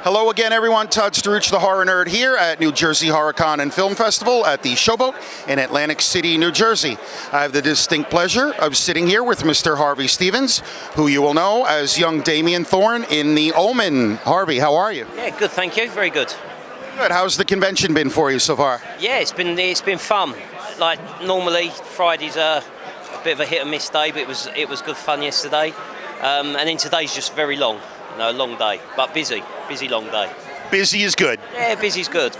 Hello again, everyone. Todd Struch, the Horror Nerd, here at New Jersey HorrorCon and Film Festival at the Showboat in Atlantic City, New Jersey. I have the distinct pleasure of sitting here with Mr. Harvey Stevens, who you will know as young Damien Thorne in the Omen. Harvey, how are you? Yeah, good, thank you. Very good. Good. How's the convention been for you so far? Yeah, it's been fun. Like normally, Friday's a bit of a hit and miss day, but it was good fun yesterday. And then today's just very long. No, long day, but busy long day. Busy is good. Yeah, busy's good.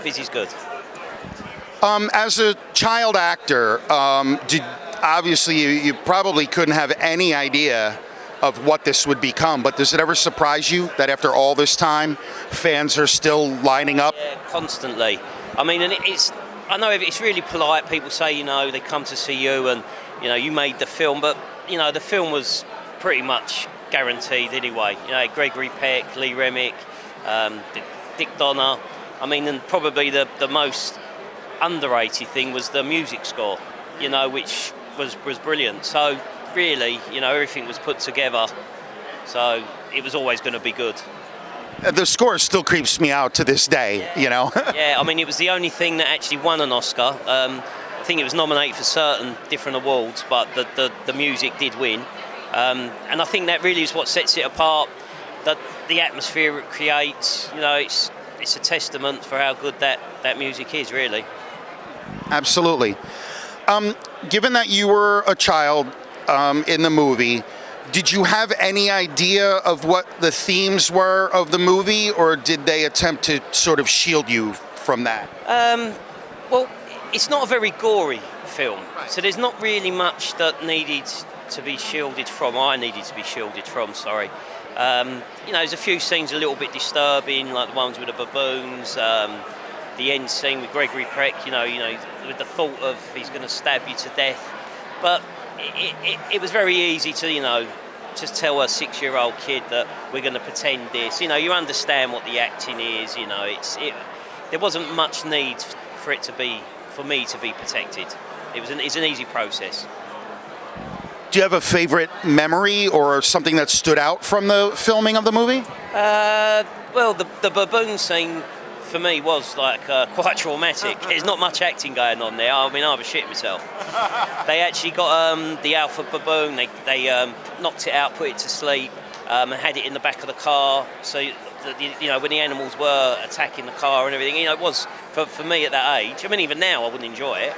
As a child actor, obviously you probably couldn't have any idea of what this would become, but does it ever surprise you that after all this time, fans are still lining up? Yeah, constantly. I mean, and I know it's really polite. People say, they come to see you and, you made the film, but, the film was pretty much guaranteed anyway. Gregory Peck, Lee Remick, Dick Donner. I mean, and probably the most underrated thing was the music score, which was brilliant. So really, everything was put together. So it was always going to be good. The score still creeps me out to this day, Yeah, I mean, it was the only thing that actually won an Oscar. I think it was nominated for certain different awards, but the music did win. And I think that really is what sets it apart. That the atmosphere it creates, it's a testament for how good that music is, really. Absolutely. Given that you were a child in the movie, did you have any idea of what the themes were of the movie, or did they attempt to sort of shield you from that? Well, it's not a very gory film, so there's not really much that needed to be shielded from. I needed to be shielded from, sorry. There's a few scenes a little bit disturbing, like the ones with the baboons, the end scene with Gregory Peck, with the thought of he's going to stab you to death. But it was very easy to, just tell a 6-year-old kid that we're going to pretend this. You understand what the acting is. There wasn't much need for me to be protected. It's an easy process. Do you have a favorite memory or something that stood out from the filming of the movie? Well, the baboon scene for me was quite traumatic. There's not much acting going on there. I mean, I was shitting myself. They actually got the alpha baboon. They knocked it out, put it to sleep, and had it in the back of the car. So when the animals were attacking the car and everything, it was for me at that age. I mean, even now I wouldn't enjoy it.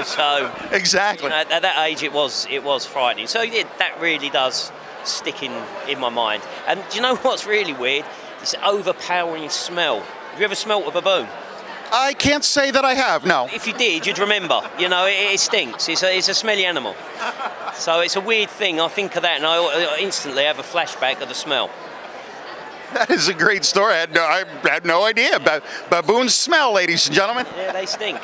So exactly at that age it was frightening. So yeah, that really does stick in my mind. And do you know what's really weird? It's an overpowering smell. Have you ever smelt a baboon? I can't say that I have, no. If you did, you'd remember. It stinks. It's a smelly animal. So it's a weird thing. I think of that and I instantly have a flashback of the smell. That is a great story. I had no idea. Baboons smell, ladies and gentlemen. Yeah, they stink.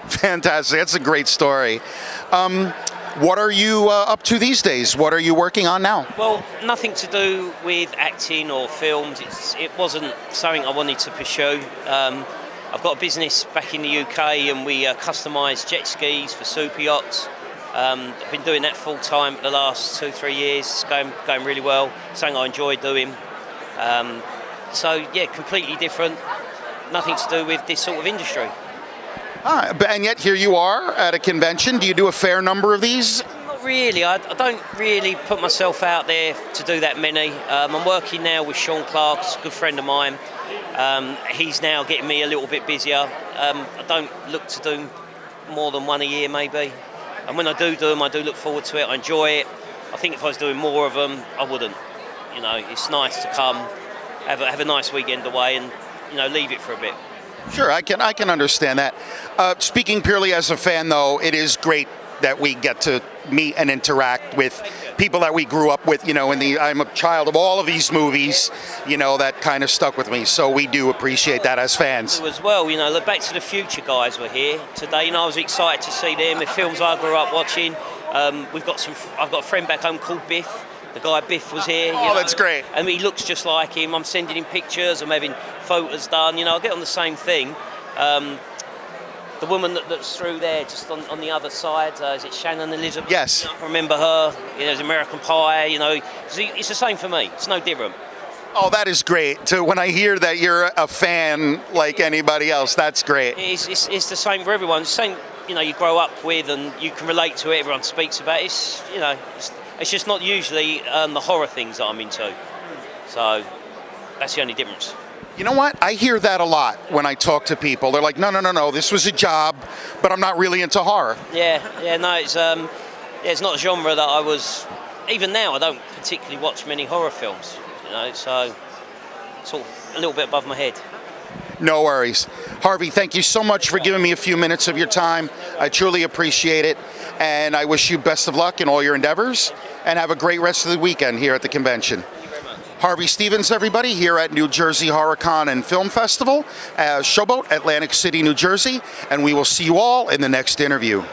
Fantastic. That's a great story. What are you up to these days? What are you working on now? Well, nothing to do with acting or films. It wasn't something I wanted to pursue. I've got a business back in the UK and we customise jet skis for super yachts. I've been doing that full time for the last 2-3 years. It's going really well. Something I enjoy doing. So yeah, completely different. Nothing to do with this sort of industry. And yet here you are at a convention. Do you do a fair number of these? Not really. I don't really put myself out there to do that many. I'm working now with Sean Clark, a good friend of mine. He's now getting me a little bit busier. I don't look to do more than one a year maybe. And when I do them, I do look forward to it. I enjoy it. I think if I was doing more of them, I wouldn't. It's nice to come, have a nice weekend away and, leave it for a bit. Sure, I can understand that. Speaking purely as a fan, though, it is great that we get to meet and interact with people that we grew up with. I'm a child of all of these movies. That kind of stuck with me. So we do appreciate that as fans. As well, the Back to the Future guys were here today. I was excited to see them. The films I grew up watching. I've got a friend back home called Biff. The guy Biff was here. That's great. And he looks just like him. I'm sending him pictures. I'm having photos done. I get on the same thing. The woman that's through there, just on the other side, is it Shannon Elizabeth? Yes. I remember her. There's American Pie. It's the same for me. It's no different. Oh, that is great. So when I hear that you're a fan like anybody else, that's great. It's the same for everyone. It's the same, you grow up with and you can relate to it. Everyone speaks about it. It's just not usually the horror things that I'm into. So that's the only difference. You know what? I hear that a lot when I talk to people. They're like, no, this was a job, but I'm not really into horror. No, it's not a genre that I was. Even now, I don't particularly watch many horror films. So it's all a little bit above my head. No worries. Harvey, thank you so much for giving me a few minutes of your time. I truly appreciate it. And I wish you best of luck in all your endeavors. And have a great rest of the weekend here at the convention. Harvey Stevens, everybody, here at New Jersey HorrorCon and Film Festival, Showboat, Atlantic City, New Jersey. And we will see you all in the next interview.